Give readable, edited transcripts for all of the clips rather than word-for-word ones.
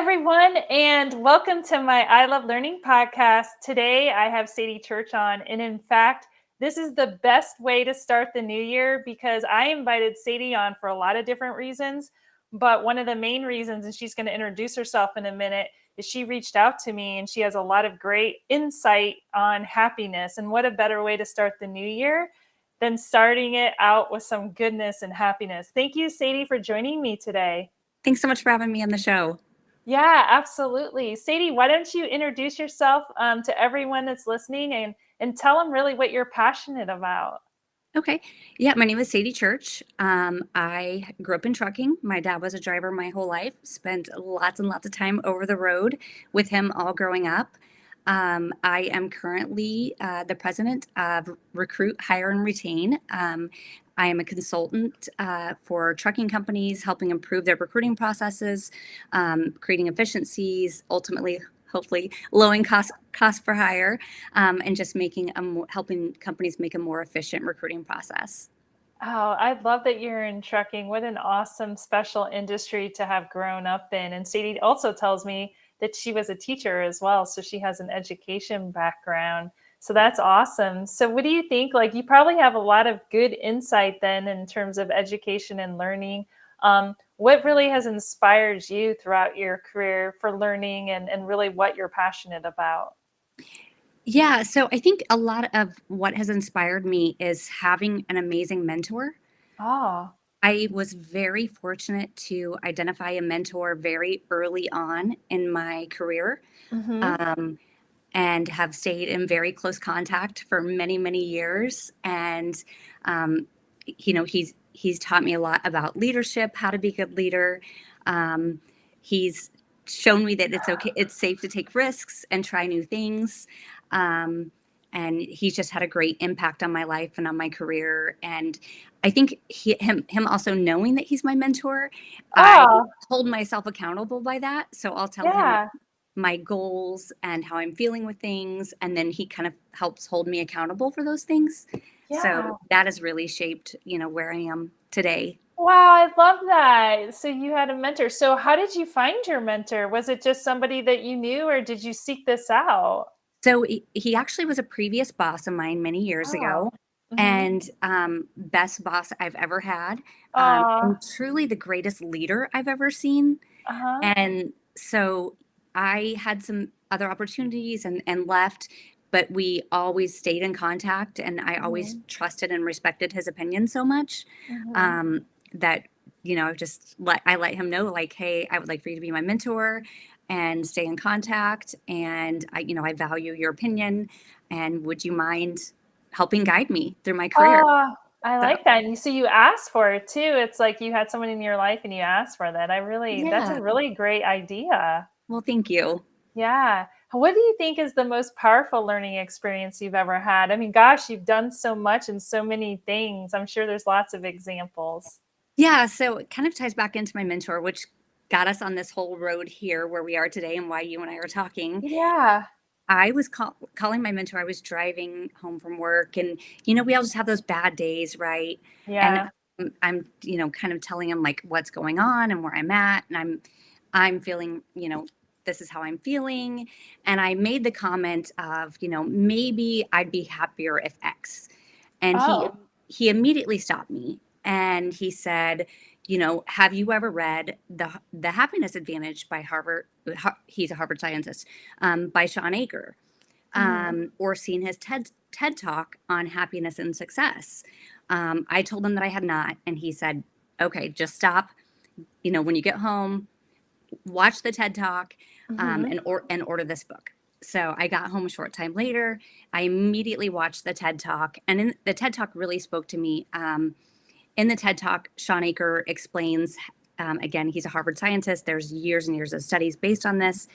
everyone, and welcome to my I Love Learning podcast. Today, I have Sadie Church on, and in fact, this is the best way to start the new year because I invited Sadie on for a lot of different reasons. But one of the main reasons, and she's going to introduce herself in a minute, is she reached out to me and she has a lot of great insight on happiness. And what a better way to start the new year than starting it out with some goodness and happiness. Thank you, Sadie, for joining me today. Thanks so much for having me on the show. Yeah, absolutely. Sadie, why don't you introduce yourself to everyone that's listening and tell them really what you're passionate about? Okay. Yeah, my name is Sadie Church. I grew up in trucking. My dad was a driver my whole life, spent lots and lots of time over the road with him all growing up. I am currently the president of Recruit, Hire, and Retain. I am a consultant for trucking companies, helping improve their recruiting processes, creating efficiencies, ultimately, hopefully, lowering cost for hire, and just helping companies make a more efficient recruiting process. Oh, I love that you're in trucking. What an awesome special industry to have grown up in. And Sadie also tells me that she was a teacher as well. So she has an education background. So that's awesome. So what do you think? Like you probably have a lot of good insight then in terms of education and learning. What really has inspired you throughout your career for learning and really what you're passionate about? Yeah, so I think a lot of what has inspired me is having an amazing mentor. Oh, I was very fortunate to identify a mentor very early on in my career, mm-hmm. um, and have stayed in very close contact for many, many years. And um, he's taught me a lot about leadership, how to be a good leader. Um, he's shown me that it's okay, it's safe to take risks and try new things. Um, and he's just had a great impact on my life and on my career. And I think him also knowing that he's my mentor, I Oh, hold myself accountable by that. So I'll tell him yeah. my goals and how I'm feeling with things, and then he kind of helps hold me accountable for those things. Yeah. So that has really shaped, where I am today. Wow, I love that. So you had a mentor. So how did you find your mentor? Was it just somebody that you knew or did you seek this out? So he actually was a previous boss of mine many years Oh. ago, Mhm. and best boss I've ever had, and Aw. truly the greatest leader I've ever seen. Uh-huh. And so I had some other opportunities and left, but we always stayed in contact, and I always Mhm. trusted and respected his opinion so much, Mhm. that I let him know, like, hey, I would like for you to be my mentor and stay in contact, and I value your opinion, and would you mind helping guide me through my career? Oh, I So like that. And so you asked for it too. It's like you had someone in your life and you asked for that. That's a yeah, really great idea. well, thank you. Yeah. What do you think is the most powerful learning experience you've ever had? I mean, gosh, you've done so much and so many things. I'm sure there's lots of examples. Yeah, so it kind of ties back into my mentor, which got us on this whole road here where we are today and why you and I are talking. Yeah. I was calling my mentor. I was driving home from work, and we all just have those bad days, right? And Yeah. I'm kind of telling him like what's going on and where I'm at, and I'm feeling, this is how I'm feeling. And I made the comment of, maybe I'd be happier if X. And Oh. he immediately stopped me and he said, have you ever read the Happiness Advantage by Harvard? He's a Harvard scientist, by Sean Aker, Mhm. or seen his TED talk on happiness and success. I told him that I had not, and he said, okay, just stop. When you get home, watch the TED talk, Mhm. and order this book. So I got home a short time later. I immediately watched the TED talk, and in the TED talk really spoke to me. In the TED talk, Sean Aker explains. Again, he's a Harvard scientist. There's years and years of studies based on this.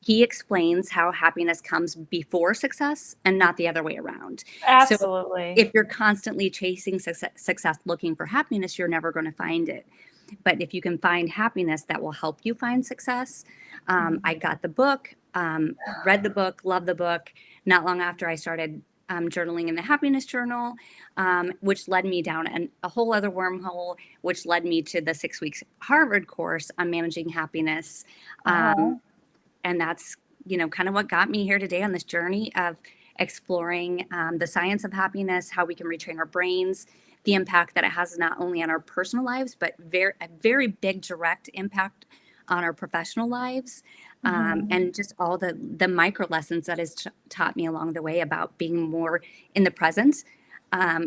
He explains how happiness comes before success and not the other way around. So Absolutely. if you're constantly chasing success looking for happiness, you're never going to find it. But if you can find happiness, that will help you find success. I Mhm. got the book, read the book, loved the book. Not long after I started journaling in the happiness journal, which led me down a whole other wormhole, which led me to the 6 weeks Harvard course on managing happiness. Uh-huh. And that's, kind of what got me here today on this journey of exploring the science of happiness, how we can retrain our brains, the impact that it has not only on our personal lives, but a very big direct impact on our professional lives, Mhm. and just all the micro lessons that has taught me along the way about being more in the present,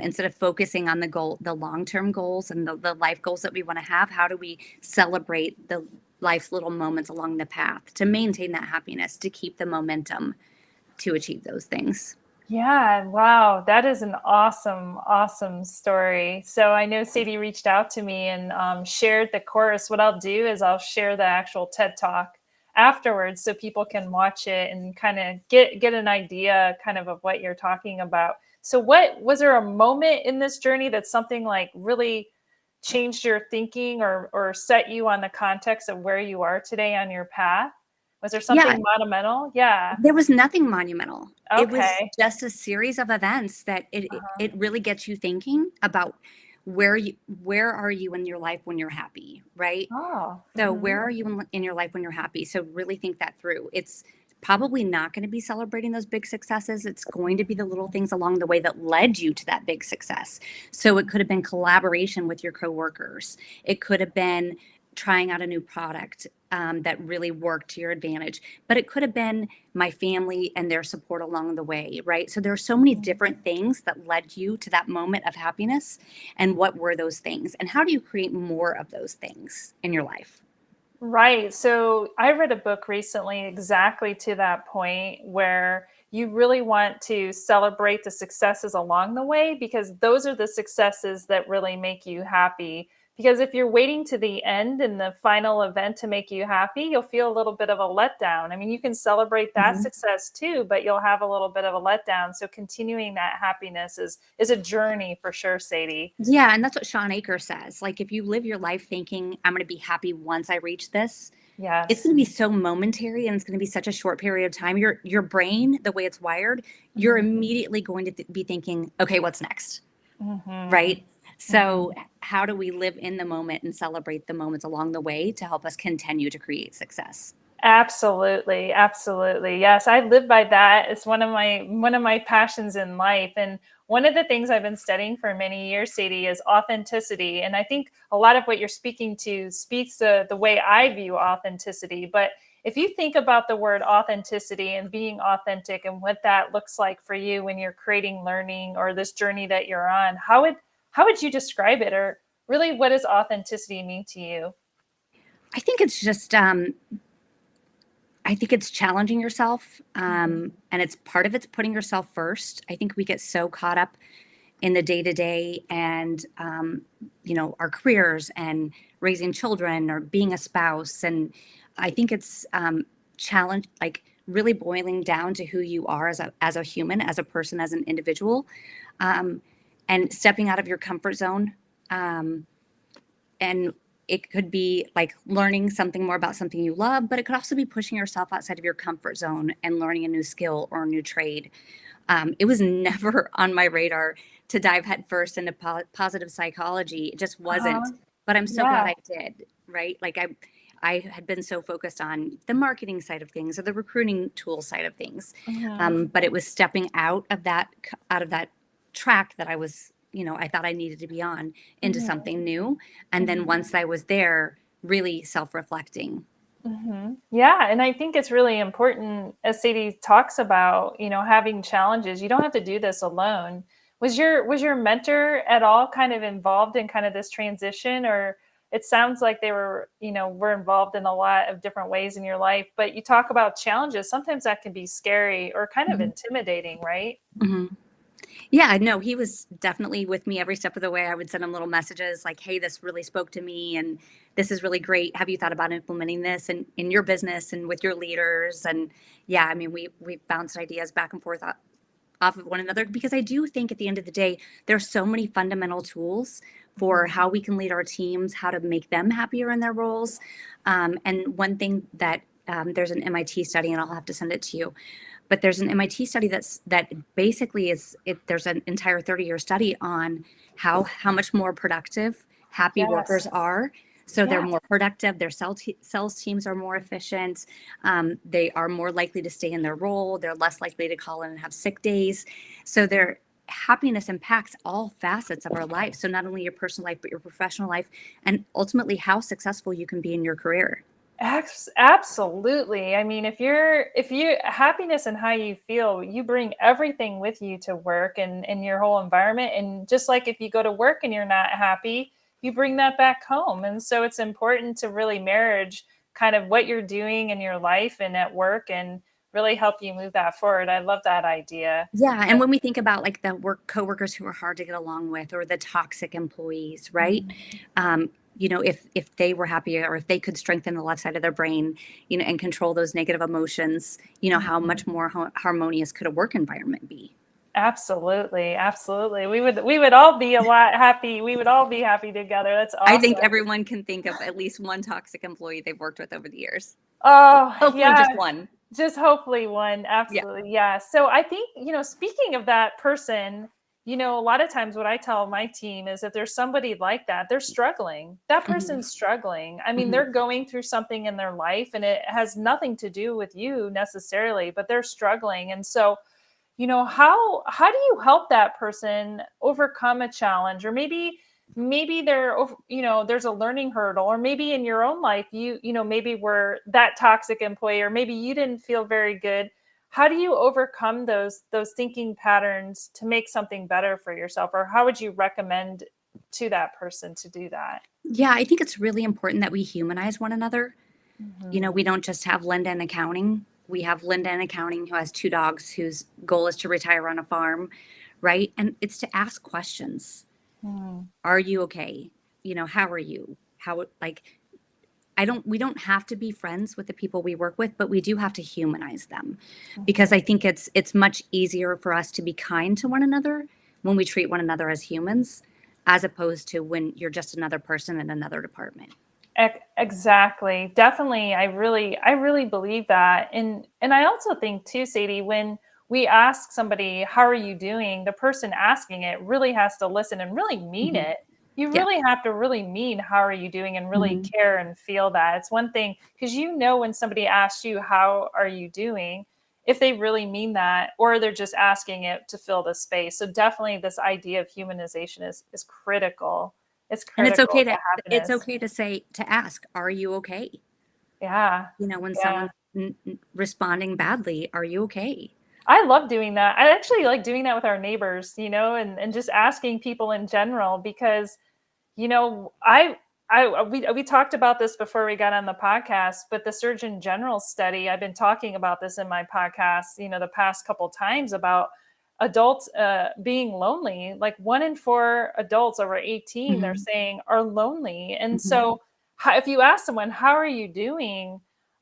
instead of focusing on the long-term goals and the life goals that we want to have. How do we celebrate the life's little moments along the path to maintain that happiness, to keep the momentum to achieve those things? Yeah, wow, that is an awesome, awesome story. So I know Sadie reached out to me and shared the course. What I'll do is I'll share the actual TED Talk afterwards so people can watch it and kind of get an idea kind of what you're talking about. So what was there a moment in this journey that something like really changed your thinking or set you on the context of where you are today on your path? Was there Yeah, something monumental? Yeah. there was nothing monumental. It was Okay. just a series of events that Uh-huh. it really gets you thinking about where are you in your life when you're happy, right? Oh, So mhm. where are you in your life when you're happy? So really think that through. It's probably not going to be celebrating those big successes. It's going to be the little things along the way that led you to that big success. So it could have been collaboration with your coworkers. It could have been trying out a new product that really worked to your advantage. But it could have been my family and their support along the way, right? So there are so many Mhm. different things that led you to that moment of happiness. And what were those things? And how do you create more of those things in your life? Right. So I read a book recently exactly to that point where you really want to celebrate the successes along the way because those are the successes that really make you happy. Because if you're waiting to the end and the final event to make you happy, you'll feel a little bit of a letdown. I mean, you can celebrate that Mhm. success too, but you'll have a little bit of a letdown. So continuing that happiness is a journey for sure, Sadie. Yeah, and that's what Sean Aker says. Like, if you live your life thinking, I'm going to be happy once I reach this, it's Yes. going to be so momentary and it's going to be such a short period of time. Your brain, the way it's wired, you're Mhm. immediately going to be thinking, okay, what's next? Mhm. Right? So, Mhm. how do we live in the moment and celebrate the moments along the way to help us continue to create success? Absolutely, absolutely. Yes, I live by that. It's one of my passions in life. And one of the things I've been studying for many years, Sadie, is authenticity. And I think a lot of what you're speaking to speaks to the way I view authenticity. But if you think about the word authenticity and being authentic and what that looks like for you when you're creating learning or this journey that you're on, how would you describe it? Or really what does authenticity mean to you? I think it's just I think it's challenging yourself, Mhm. and it's part of it's putting yourself first. I think we get so caught up in the day to day and our careers and raising children or being a spouse, and I think it's challenge like really boiling down to who you are as a human, as a person, as an individual, um, and stepping out of your comfort zone. Um, and it could be like learning something more about something you love, but it could also be pushing yourself outside of your comfort zone and learning a new skill or a new trade. It was never on my radar to dive headfirst into positive psychology. It just Uh-huh. wasn't. But I'm so glad Yeah. I did, right? Like I had been so focused on the marketing side of things or the recruiting tool side of things, Mhm. but it was stepping out of that track that I thought I needed to be on into Mhm. something new. And then Mhm. once I was there, really self-reflecting. Mhm. Yeah, and I think it's really important as Sadie talks about, having challenges. You don't have to do this alone. Was your mentor at all kind of involved in kind of this transition or it sounds like they were involved in a lot of different ways in your life, but you talk about challenges. Sometimes that can be scary or kind of Mhm. intimidating, right? Mhm. Yeah, no, he was definitely with me every step of the way. I would send him little messages like, "Hey, this really spoke to me, and this is really great. Have you thought about implementing this in your business and with your leaders?" And yeah, I mean, we bounced ideas back and forth off of one another because I do think at the end of the day, there's so many fundamental tools for Mhm. how we can lead our teams, how to make them happier in their roles. And one thing that there's an MIT study, and I'll have to send it to you, But there's an MIT study that basically there's an entire 30-year study on how much more productive happy workers Yes. are. So they're Yeah. more productive. Their sales teams are more efficient. They are more likely to stay in their role. They're less likely to call in and have sick days. So their happiness impacts all facets of our life. So not only your personal life, but your professional life, and ultimately how successful you can be in your career. Absolutely. I mean, if you happiness and how you feel, you bring everything with you to work and your whole environment. And just like if you go to work and you're not happy, you bring that back home. And so it's important to really marriage kind of what you're doing in your life and at work and really help you move that forward. I love that idea. Yeah, and when we think about like the coworkers who are hard to get along with, or the toxic employees, right? Mhm. If they were happy, or if they could strengthen the left side of their brain, and control those negative emotions, how Mhm. much more harmonious could a work environment be? Absolutely, absolutely. We would all be a lot happy. We would all be happy together. That's I think awesome. everyone can think of at least one toxic employee they've worked with over the years. Oh, Hopefully, yeah, just one. just hopefully one. Yeah. Absolutely. Yeah. So I think, speaking of that person, a lot of times what I tell my team is if there's somebody like that, they're struggling. That Hmm. person's struggling. I mean, Hmm. they're going through something in their life and it has nothing to do with you necessarily, but they're struggling. And so, how do you help that person overcome a challenge, or maybe there's a learning hurdle, or maybe in your own life maybe were that toxic employee, or maybe you didn't feel very good. How do you overcome those thinking patterns to make something better for yourself, or how would you recommend to that person to do that? Yeah, I think it's really important that we humanize one another. Hmm. We don't just have Linda in accounting. We have Linda in accounting who has two dogs whose goal is to retire on a farm, right? And it's to ask questions. Are you okay? How are you? How, like, we don't have to be friends with the people we work with, but we do have to humanize them, because I think it's much easier for us to be kind to one another when we treat one another as humans, as opposed to when you're just another person in another department. Exactly. Definitely. I really believe that. And I also think too, Sadie, when we ask somebody, how are you doing? The person asking it really has to listen and really mean Hmm. it. You Yeah. really have to really mean how are you doing and really Hmm. care and feel that. It's one thing because when somebody asks you, how are you doing, if they really mean that, or they're just asking it to fill the space. So definitely this idea of humanization is critical. It's And critical to it's happiness. okay to ask, are you okay? Yeah. When Yeah. someone's responding badly, are you okay? I love doing that. I actually like doing that with our neighbors, and just asking people in general because, we talked about this before we got on the podcast, but the Surgeon General study, I've been talking about this in my podcast, the past couple times about adults being lonely. Like 1 in 4 adults over 18, they're Hmm. saying are lonely. And Hmm. so if you ask someone, how are you doing?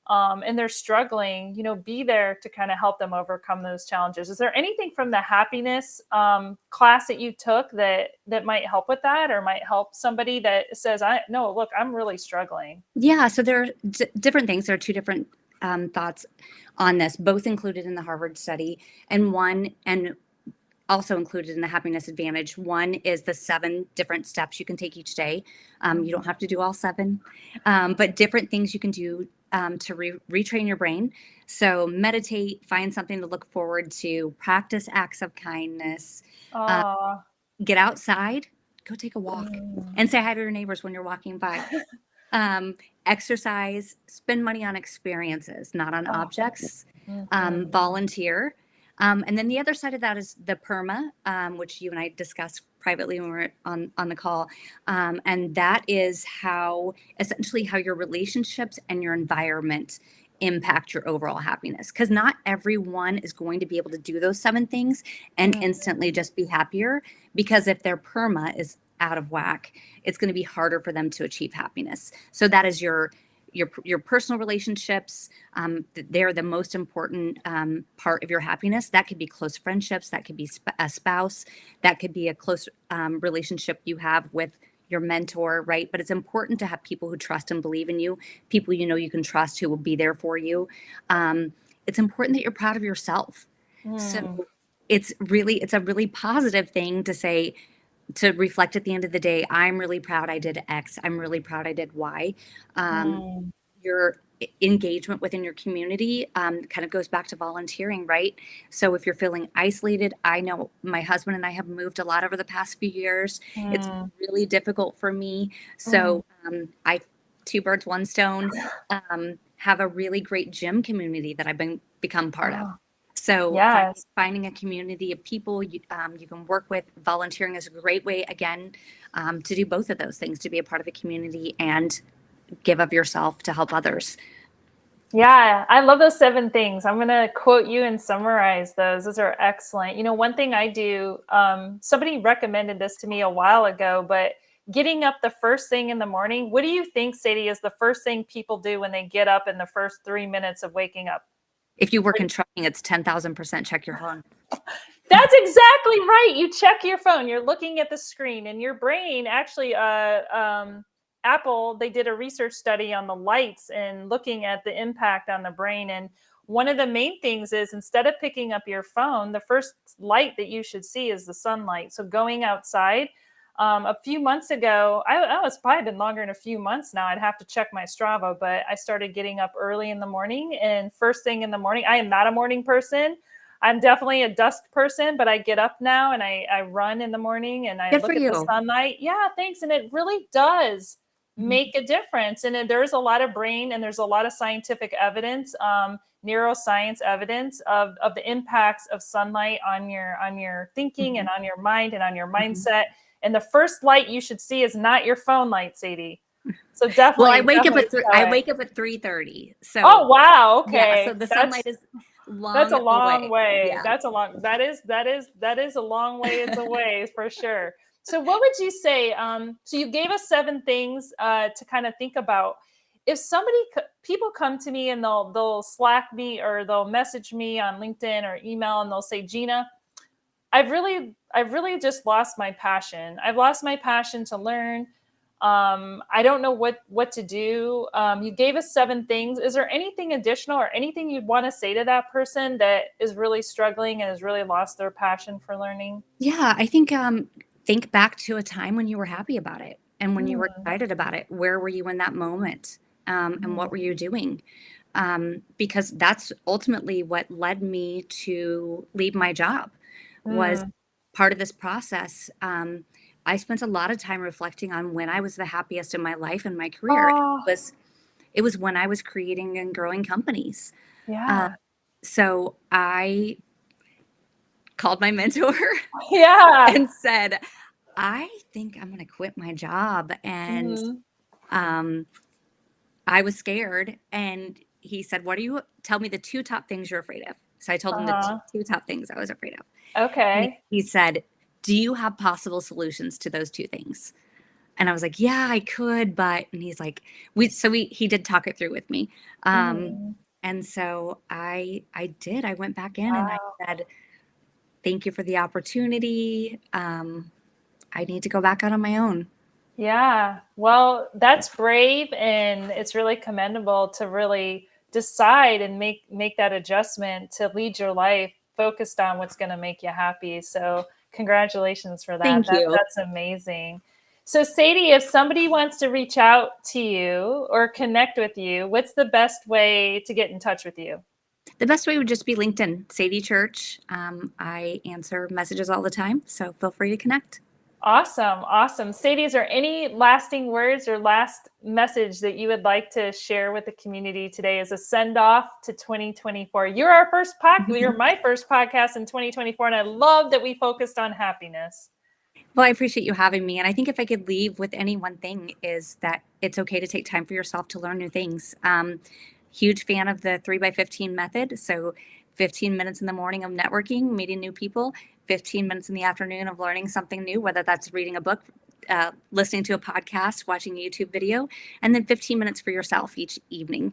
And they're struggling, be there to kind of help them overcome those challenges. Is there anything from the happiness class that you took that might help with that, or might help somebody that says, "I no, look, I'm really struggling." Yeah, so there are different things. There are two different thoughts on this, both included in the Harvard study, and also included in the happiness advantage. One is the 7 different steps you can take each day. You don't Mhm. have to do all 7, but different things you can do to retrain your brain. So meditate, find something to look forward to, practice acts of kindness, uh, Oh, get outside, go take a walk, mm. and say hi to your neighbors when you're walking by. Um, Exercise, spend money on experiences, not on Oh, objects, mhm. volunteer. And then the other side of that is the PERMA, which you and I discussed privately when we were on the call. And that is essentially how your relationships and your environment impact your overall happiness. Because not everyone is going to be able to do those 7 things and Mm. instantly just be happier. Because if their PERMA is out of whack, it's going to be harder for them to achieve happiness. So that is your personal relationships. They're the most important part of your happiness. That could be close friendships. That could be a spouse. That could be a close relationship you have with your mentor, right? But it's important to have people who trust and believe in you, people you can trust who will be there for you. Um, it's important that you're proud of yourself. So Mm, it's a really positive thing to say, to reflect at the end of the day, I'm really proud I did X. I'm really proud I did Y. Um, mm, your engagement within your community kind of goes back to volunteering, right? So if you're feeling isolated, I know my husband and I have moved a lot over the past few years. It's mm, really difficult for me. mm. So I, two birds, one stone, have a really great gym community that become part of. Oh, So yes. finding a community of people you can work with, volunteering is a great way, again, to do both of those things, to be a part of a community and give of yourself to help others. Yeah, I love those 7 things. I'm going to quote you and summarize those. Those are excellent. One thing I do, somebody recommended this to me a while ago, but getting up the first thing in the morning, what do you think, Sadie, is the first thing people do when they get up in the first 3 minutes of waking up? If you work in trucking, it's 10,000% check your phone. That's exactly right. You check your phone, you're looking at the screen, and your brain actually, Apple, they did a research study on the lights and looking at the impact on the brain. And one of the main things is instead of picking up your phone, the first light that you should see is the sunlight. So going outside. A few months ago, it's probably been longer than a few months now. I'd have to check my Strava, but I started getting up early in the morning. And first thing in the morning, I am not a morning person. I'm definitely a dusk person, but I get up now and I run in the morning and I Good for look at the you. sunlight. Yeah, thanks. And it really does Mhm. make a difference. And then there's a lot of brain and there's a lot of scientific evidence, neuroscience evidence of the impacts of sunlight on your thinking and Mhm. on your mind and on your Mhm. mindset. And the first light you should see is not your phone light, Sadie. So Well, I definitely, wake up definitely at three. tell I it. wake up at 3:30. Oh So wow, yeah, okay. so the That's sunlight is that's a long long away. way. Yeah. That is a long ways away for sure. So what would you say? So you gave us 7 things to kind of think about. If people come to me and they'll Slack me or they'll message me on LinkedIn or email and they'll say, Gina, I've really just lost my passion. I've lost my passion to learn. I don't know what to do. You gave us 7 things. Is there anything additional or anything you'd want to say to that person that is really struggling and has really lost their passion for learning? Yeah, I think back to a time when you were happy about it and when you were Mm, excited about it. Where were you in that moment? And what mm, were you doing? Because that's ultimately what led me to leave my job, was mm. part of this process. I spent a lot of time reflecting on when I was the happiest in my life and my career. Oh, It was when I was creating and growing companies. Uh, yeah, so I called my mentor yeah. and said, I think I'm going to quit my job. And Mhm. um, I was scared. And he said, tell me the 2 top things you're afraid of. So I told him the Uh-huh. two top things I was afraid of. And Okay. he said, do you have possible solutions to those 2 things? And I was like, yeah, I could, but, and he's like, he did talk it through with me. Um, Mhm. and so I did, I went back in and I Wow. said, thank you for the opportunity. I need to go back out on my own. Yeah. Well, that's brave and it's really commendable to really decide and make that adjustment to lead your life focused on what's going to make you happy. So, congratulations for that. Thank you. That's amazing. So, Sadie, if somebody wants to reach out to you or connect with you, what's the best way to get in touch with you? The best way would just be LinkedIn, Sadie Church. I answer messages all the time, so feel free to connect. Awesome. Awesome. Sadie, is there any lasting words or last message that you would like to share with the community today as a send off to 2024? You're my first podcast in 2024, and I love that we focused on happiness. Well, I appreciate you having me. And I think if I could leave with any one thing is that it's okay to take time for yourself to learn new things. Huge fan of the 3 by 15 method. So 15 minutes in the morning of networking, meeting new people, 15 minutes in the afternoon of learning something new, whether that's reading a book, listening to a podcast, watching a YouTube video, and then 15 minutes for yourself each evening.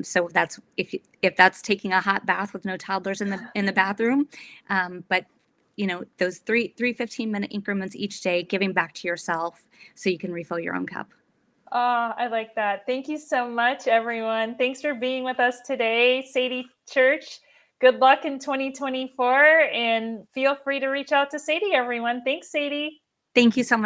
So that's if that's taking a hot bath with no toddlers in the bathroom, but those three 15-minute increments each day, giving back to yourself so you can refill your own cup. Oh, I like that. Thank you so much, everyone. Thanks for being with us today, Sadie Church. Good luck in 2024, and feel free to reach out to Sadie, everyone. Thanks, Sadie. Thank you so much.